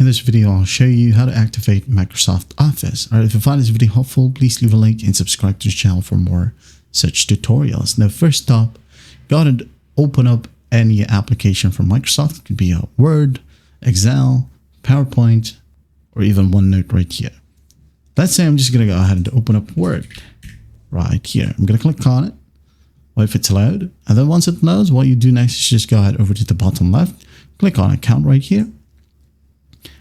In this video, I'll show you how to activate Microsoft Office. Alright, if you find this video helpful, please leave a like and subscribe to the channel for more such tutorials. Now, first up, go ahead and open up any application from Microsoft. It could be a Word, Excel, PowerPoint, or even OneNote right here. Let's say I'm just going to go ahead and open up Word right here. I'm going to click on it. Wait if it's load. And then once it loads, what you do next is just go ahead over to the bottom left, click on Account right here.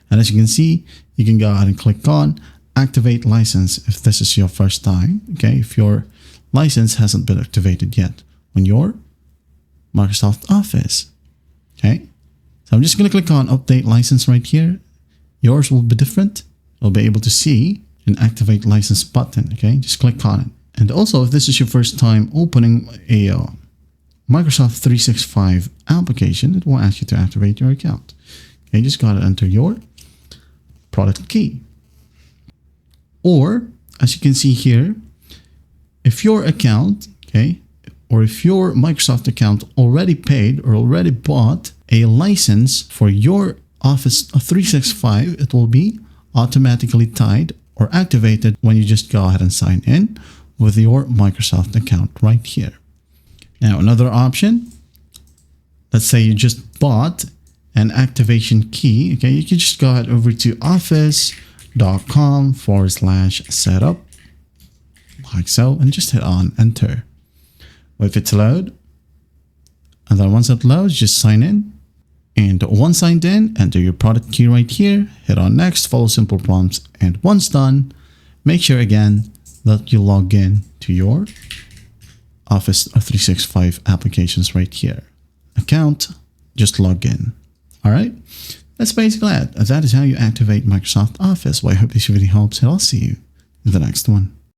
And as you can see, you can go ahead and click on Activate License if this is your first time. Okay, if your license hasn't been activated yet on your Microsoft Office. Okay, so I'm just going to click on Update License right here. Yours will be different. You'll be able to see an Activate License button. Okay, just click on it. And also, if this is your first time opening a Microsoft 365 application, it will ask you to activate your account. Okay, just got to enter your product key. Or, as you can see here, if your account, okay, or if your Microsoft account already paid or already bought a license for your Office 365, it will be automatically tied or activated when you just go ahead and sign in with your Microsoft account right here. Now, another option, let's say you just bought an activation key. Okay, you can just go ahead over to office.com/setup like so, and just hit on enter. Wait for it to load, and then once it loads, just sign in. And once signed in, enter your product key right here, hit on next, follow simple prompts, and once done, make sure again that you log in to your Office 365 applications right here. Account, just log in. All right, that's basically it. That is how you activate Microsoft Office. Well, I hope this video helps, and I'll see you in the next one.